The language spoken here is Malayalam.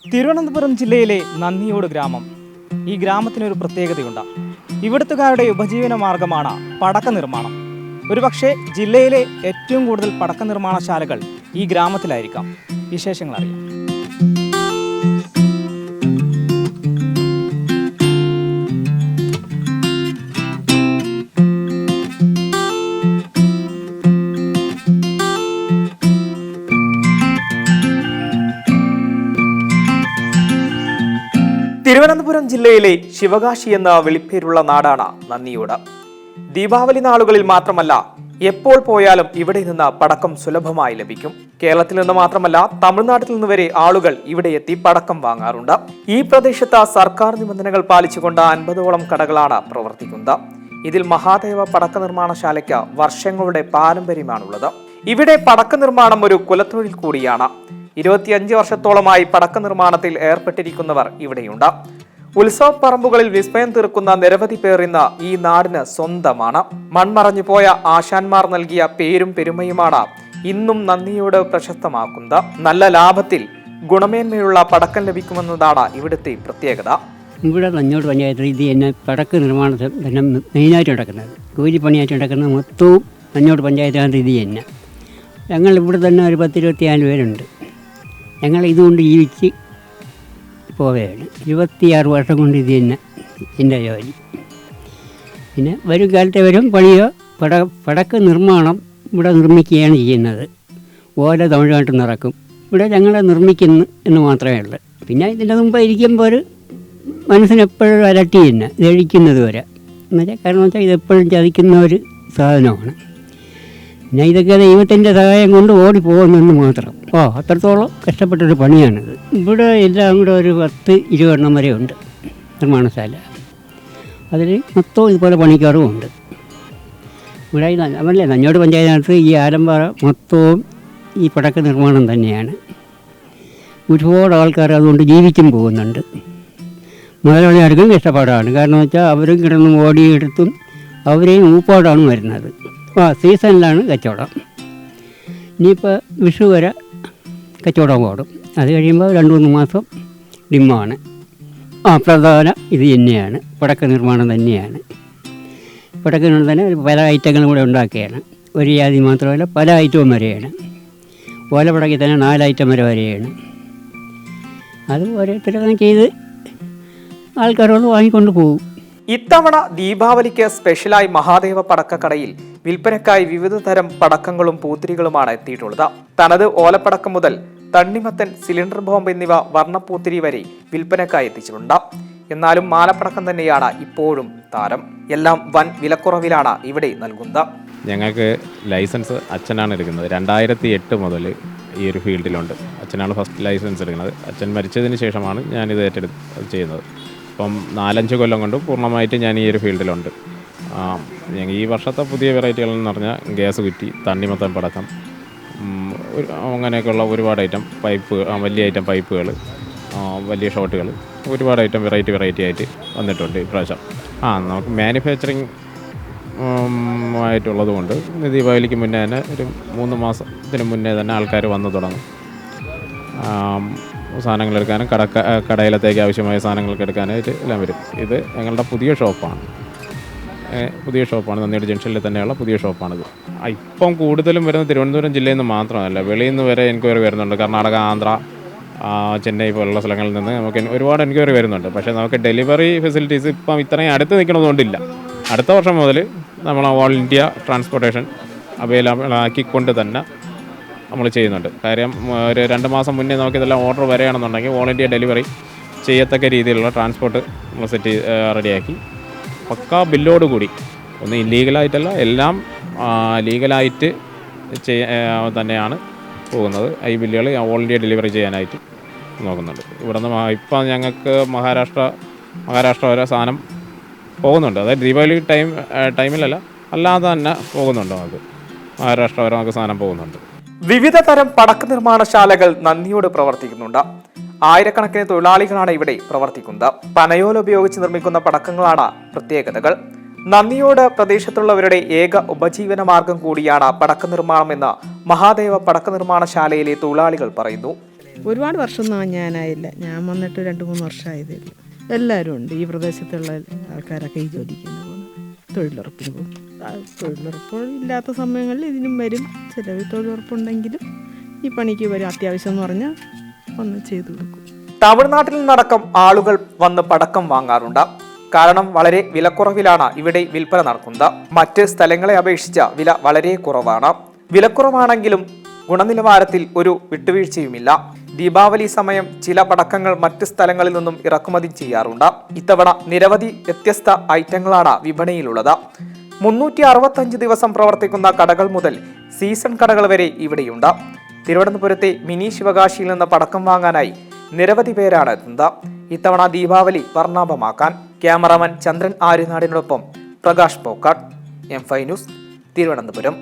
തിരുവനന്തപുരം ജില്ലയിലെ നന്ദിയോട് ഗ്രാമം. ഈ ഗ്രാമത്തിനൊരു പ്രത്യേകതയുണ്ട്. ഇവിടുത്തുകാരുടെ ഉപജീവന മാർഗമാണ് പടക്ക നിർമ്മാണം. ഒരുപക്ഷെ ജില്ലയിലെ ഏറ്റവും കൂടുതൽ പടക്ക നിർമ്മാണശാലകൾ ഈ ഗ്രാമത്തിലായിരിക്കാം. വിശേഷങ്ങൾ അറിയാം. തിരുവനന്തപുരം ജില്ലയിലെ ശിവകാശി എന്ന വിളിപ്പേരുള്ള നാടാണ് നന്ദിയോട്. ദീപാവലി നാളുകളിൽ മാത്രമല്ല, എപ്പോൾ പോയാലും ഇവിടെ നിന്ന് പടക്കം സുലഭമായി ലഭിക്കും. കേരളത്തിൽ നിന്ന് മാത്രമല്ല, തമിഴ്നാട്ടിൽ നിന്ന് വരെ ആളുകൾ ഇവിടെ എത്തി പടക്കം വാങ്ങാറുണ്ട്. ഈ പ്രദേശത്ത് സർക്കാർ നിബന്ധനകൾ പാലിച്ചുകൊണ്ട് 50ഓളം കടകളാണ് പ്രവർത്തിക്കുന്നത്. ഇതിൽ മഹാദേവ പടക്ക നിർമ്മാണശാലയ്ക്ക് വർഷങ്ങളുടെ പാരമ്പര്യമാണുള്ളത്. ഇവിടെ പടക്ക നിർമ്മാണം ഒരു കുലത്തൊഴിൽ കൂടിയാണ്. 25 വർഷത്തോളമായി പടക്ക നിർമ്മാണത്തിൽ ഏർപ്പെട്ടിരിക്കുന്നവർ ഇവിടെയുണ്ട്. ഉത്സവ പറമ്പുകളിൽ വിസ്മയം തീർക്കുന്ന നിരവധി പേർ ഇന്ന് ഈ നാടിന് സ്വന്തമാണ്. മൺമറഞ്ഞു പോയ ആശാന്മാർ നൽകിയ പേരും പെരുമയുമാണ് ഇന്നും നന്ദിയോട് പ്രശസ്തമാക്കുന്നത്. നല്ല ലാഭത്തിൽ ഗുണമേന്മയുള്ള പടക്കം ലഭിക്കുമെന്നതാണ് ഇവിടുത്തെ പ്രത്യേകത. ഇവിടെ നന്ദിയോട് പഞ്ചായത്തിൽ ഇത് തന്നെ പടക്ക നിർമ്മാണത്തിൽ തന്നെ മെയിനായിട്ട് നടക്കുന്നത്, കൂലിപ്പണിയായിട്ട് നടക്കുന്നത് മൊത്തവും നന്ദിയോട് പഞ്ചായത്തിനകത്ത് ഇത് തന്നെ. ഞങ്ങൾ ഇവിടെ തന്നെ ഒരു 10-24 പേരുണ്ട്. ഞങ്ങൾ ഇതുകൊണ്ട് ജീവിച്ച് പോവുകയാണ്. 26 വർഷം കൊണ്ട് ഇത് തന്നെ എൻ്റെ ജോലി. പിന്നെ വരും കാലത്തെ വരും പണിയോ പടക്ക നിർമ്മാണം ഇവിടെ നിർമ്മിക്കുകയാണ് ചെയ്യുന്നത്. ഓല തമിഴ്നാട്ടിൽ നിറക്കും, ഇവിടെ ഞങ്ങളെ നിർമ്മിക്കുന്നു എന്ന് മാത്രമേ ഉള്ളൂ. പിന്നെ ഇതിൻ്റെ മുമ്പ് ഇരിക്കുമ്പോൾ ഒരു മനസ്സിനെപ്പോഴും അലട്ടി തന്നെ കഴിക്കുന്നത് വരെ എന്നുവെച്ചാൽ, കാരണം വെച്ചാൽ ഇതെപ്പോഴും ചതിക്കുന്ന ഒരു സാധനമാണ്. പിന്നെ ഇതൊക്കെ ദൈവത്തിൻ്റെ സഹായം കൊണ്ട് ഓടിപ്പോകുന്നെന്ന് മാത്രം. അത്രത്തോളം കഷ്ടപ്പെട്ടൊരു പണിയാണിത്. ഇവിടെ എല്ലാം കൂടെ ഒരു 10-20 എണ്ണം വരെ ഉണ്ട് നിർമ്മാണശാല. അതിൽ മൊത്തവും ഇതുപോലെ പണിക്കാറും ഉണ്ട്. ഇവിടെ അതല്ലേ നന്ദിയോട് പഞ്ചായത്തിനകത്ത് ഈ ആലമ്പാറ മൊത്തവും ഈ പടക്ക നിർമ്മാണം തന്നെയാണ്. ഒരുപാട് ആൾക്കാർ അതുകൊണ്ട് ജീവിച്ചും പോകുന്നുണ്ട്. മുതലാളിയാർക്കും കഷ്ടപ്പാടാണ്. കാരണം വെച്ചാൽ അവരും കിടന്നും ഓടിയെടുത്തും അവരെയും ഊപ്പാടാണ് വരുന്നത്. സീസണിലാണ് കച്ചവടം. ഇനിയിപ്പോൾ വിഷു വരെ കച്ചവടം ഓടും. അത് കഴിയുമ്പോൾ 2-3 മാസം ഡിമ്മാണ്. പ്രധാന ഇത് തന്നെയാണ് പടക്ക നിർമ്മാണം തന്നെയാണ്. പടക്ക തന്നെ പല ഐറ്റങ്ങളും കൂടെ ഉണ്ടാക്കുകയാണ്. ഒരു ജാതി മാത്രമല്ല, പല ഐറ്റവും വരെയാണ്. ഓലപ്പടക്കിൽ തന്നെ 4 ഐറ്റം വരെയാണ്. അത് ഓരോരുത്തരൊക്കെ ചെയ്ത് ആൾക്കാരോട് വാങ്ങിക്കൊണ്ട് പോകും. ഇത്തവണ ദീപാവലിക്ക് സ്പെഷ്യലായി മഹാദേവ പടക്കക്കടയിൽ വിൽപ്പനക്കായി വിവിധ തരം പടക്കങ്ങളും പൂത്തിരികളുമാണ് എത്തിയിട്ടുള്ളത്. തനത് ഓലപ്പടക്കം മുതൽ തണ്ണിമത്തൻ, സിലിണ്ടർ ബോംബ് എന്നിവ വർണ്ണപ്പൂത്തിരി വരെ വിൽപ്പനക്കായി എത്തിച്ചിട്ടുണ്ട്. എന്നാലും മാലപ്പടക്കം തന്നെയാണ് ഇപ്പോഴും താരം. എല്ലാം വൻ വിലക്കുറവിലാണ് ഇവിടെ നൽകുന്നത്. ഞങ്ങൾക്ക് ലൈസൻസ് അച്ഛനാണ് എടുക്കുന്നത്. 2008 മുതൽ ഈ ഒരു ഫീൽഡിലുണ്ട്. അച്ഛനാണ് ഫസ്റ്റ് ലൈസൻസ് എടുക്കുന്നത്. അച്ഛൻ മരിച്ചതിന് ശേഷമാണ് ഞാനിത് ഏറ്റെടുത്ത് ചെയ്യുന്നത്. അപ്പം 4-5 കൊല്ലം കൊണ്ട് പൂർണ്ണമായിട്ട് ഞാൻ ഈ ഒരു ഫീൽഡിലുണ്ട്. ഞങ്ങൾ ഈ വർഷത്തെ പുതിയ വെറൈറ്റികളെന്ന് പറഞ്ഞാൽ ഗ്യാസ് കുറ്റി, തണ്ണിമത്തൻ പടക്കം, അങ്ങനെയൊക്കെയുള്ള ഒരുപാട് ഐറ്റം പൈപ്പ്, വലിയ ഐറ്റം പൈപ്പുകൾ, വലിയ ഷോട്ടുകൾ, ഒരുപാട് ഐറ്റം വെറൈറ്റി ആയിട്ട് വന്നിട്ടുണ്ട് ഇപ്രാവശ്യം. നമുക്ക് മാനുഫാക്ചറിങ് ആയിട്ടുള്ളത് കൊണ്ട് ദീപാവലിക്ക് മുന്നേ തന്നെ ഒരു 3 മാസത്തിന് മുന്നേ തന്നെ ആൾക്കാർ വന്നു തുടങ്ങും. സാധനങ്ങൾ എടുക്കാനും കടയിലത്തേക്ക് ആവശ്യമായ സാധനങ്ങൾക്ക് എടുക്കാനായിട്ട് എല്ലാം വരും. ഇത് ഞങ്ങളുടെ പുതിയ ഷോപ്പാണ്. നന്ദിയോട് ജംഗ്ഷനിൽ തന്നെയുള്ള പുതിയ ഷോപ്പാണിത്. ഇപ്പം കൂടുതലും വരുന്നത് തിരുവനന്തപുരം ജില്ലയിൽ നിന്ന് മാത്രമല്ല, വെളിയിൽ നിന്ന് വരെ എൻക്വയറി വരുന്നുണ്ട്. കർണാടക, ആന്ധ്ര, ചെന്നൈ പോലുള്ള സ്ഥലങ്ങളിൽ നിന്ന് നമുക്ക് ഒരുപാട് എൻക്വയറി വരുന്നുണ്ട്. പക്ഷേ നമുക്ക് ഡെലിവറി ഫെസിലിറ്റീസ് ഇപ്പം ഇത്രയും അടുത്ത് നിൽക്കണമെന്നുകൊണ്ടില്ല. അടുത്ത വർഷം മുതൽ നമ്മൾ ഓൾ ഇന്ത്യ ട്രാൻസ്പോർട്ടേഷൻ അവൈലബിൾ ആക്കിക്കൊണ്ട് തന്നെ നമ്മൾ ചെയ്യുന്നുണ്ട്. കാര്യം ഒരു 2 മാസം മുന്നേ നമുക്കിതെല്ലാം ഓർഡർ വരികയാണെന്നുണ്ടെങ്കിൽ ഓൾ ഇന്ത്യ ഡെലിവറി ചെയ്യത്തക്ക രീതിയിലുള്ള ട്രാൻസ്പോർട്ട് നമ്മൾ റെഡിയാക്കി പക്കാ ബില്ലോട് കൂടി, ഒന്നും ഇല്ലീഗലായിട്ടല്ല, എല്ലാം ലീഗലായിട്ട് തന്നെയാണ് പോകുന്നത്. ഈ ബില്ലുകൾ ഓൾ ഇന്ത്യ ഡെലിവറി ചെയ്യാനായിട്ട് നോക്കുന്നുണ്ട്. ഇവിടെ നിന്ന് ഇപ്പം ഞങ്ങൾക്ക് മഹാരാഷ്ട്ര വരെ സാധനം പോകുന്നുണ്ട്. അതായത് ദീപാവലി ടൈമിലല്ല, അല്ലാതെ തന്നെ പോകുന്നുണ്ട്. നമുക്ക് മഹാരാഷ്ട്ര വരെ നമുക്ക് സാധനം പോകുന്നുണ്ട്. വിവിധ തരം പടക്ക നിർമ്മാണശാലകൾ നന്ദിയോട് പ്രവർത്തിക്കുന്നുണ്ട്. ആയിരക്കണക്കിന് തൊഴിലാളികളാണ് ഇവിടെ പ്രവർത്തിക്കുന്നത്. പനയോല ഉപയോഗിച്ച് നിർമ്മിക്കുന്ന പടക്കങ്ങളാണ് പ്രത്യേകതകൾ. നന്ദിയോട് പ്രദേശത്തുള്ളവരുടെ ഏക ഉപജീവന മാർഗം കൂടിയാണ് പടക്ക നിർമ്മാണമെന്ന് മഹാദേവ പടക്ക നിർമ്മാണശാലയിലെ തൊഴിലാളികൾ പറയുന്നു. ഒരുപാട് വർഷമൊന്നും ഞാനായില്ല, ഞാൻ വന്നിട്ട് 2-3 വർഷമായതേ ഉള്ളൂ. എല്ലാവരും ഉണ്ട്, ഈ പ്രദേശത്തുള്ള ആൾക്കാരൊക്കെ ഈ ജോലിക്ക് തന്നെ പോകുന്നത്, തൊഴിലുറപ്പിന് പോകും. തൊഴിലുറപ്പ് ഇല്ലാത്ത സമയങ്ങളിൽ ഇതിനും വരും, ചിലവ് തൊഴിലുറപ്പുണ്ടെങ്കിലും ഈ പണിക്ക് വരും. അത്യാവശ്യം എന്ന് പറഞ്ഞാൽ ഒന്ന് ചെയ്തു കൊടുക്കും. തമിഴ്നാട്ടിൽ നിന്നടക്കം ആളുകൾ വന്ന് പടക്കം വാങ്ങാറുണ്ട്. കാരണം വളരെ വിലക്കുറവിലാണ് ഇവിടെ വിൽപ്പന നടക്കുന്നത്. മറ്റ് സ്ഥലങ്ങളെ അപേക്ഷിച്ച് വില വളരെ കുറവാണ്. വിലക്കുറവാണെങ്കിലും ഗുണനിലവാരത്തിൽ ഒരു വിട്ടുവീഴ്ചയുമില്ല. ദീപാവലി സമയം ചില പടക്കങ്ങൾ മറ്റ് സ്ഥലങ്ങളിൽ നിന്നും ഇറക്കുമതി ചെയ്യാറുണ്ട്. ഇത്തവണ നിരവധി വ്യത്യസ്ത ഐറ്റങ്ങളാണ് വിപണിയിലുള്ളത്. 365 ദിവസം പ്രവർത്തിക്കുന്ന കടകൾ മുതൽ സീസൺ കടകൾ വരെ ഇവിടെയുണ്ട്. തിരുവനന്തപുരത്തെ മിനി ശിവകാശിയിൽ നിന്ന് പടക്കം വാങ്ങാനായി നിരവധി പേരാണ് എത്തുന്നത്. ഇത്തവണ ദീപാവലി വർണ്ണാഭമാക്കാൻ ക്യാമറാമാൻ ചന്ദ്രൻ ആര്യനാടിനോടൊപ്പം പ്രകാശ് പോക്കാട്, M5 ന്യൂസ്, തിരുവനന്തപുരം.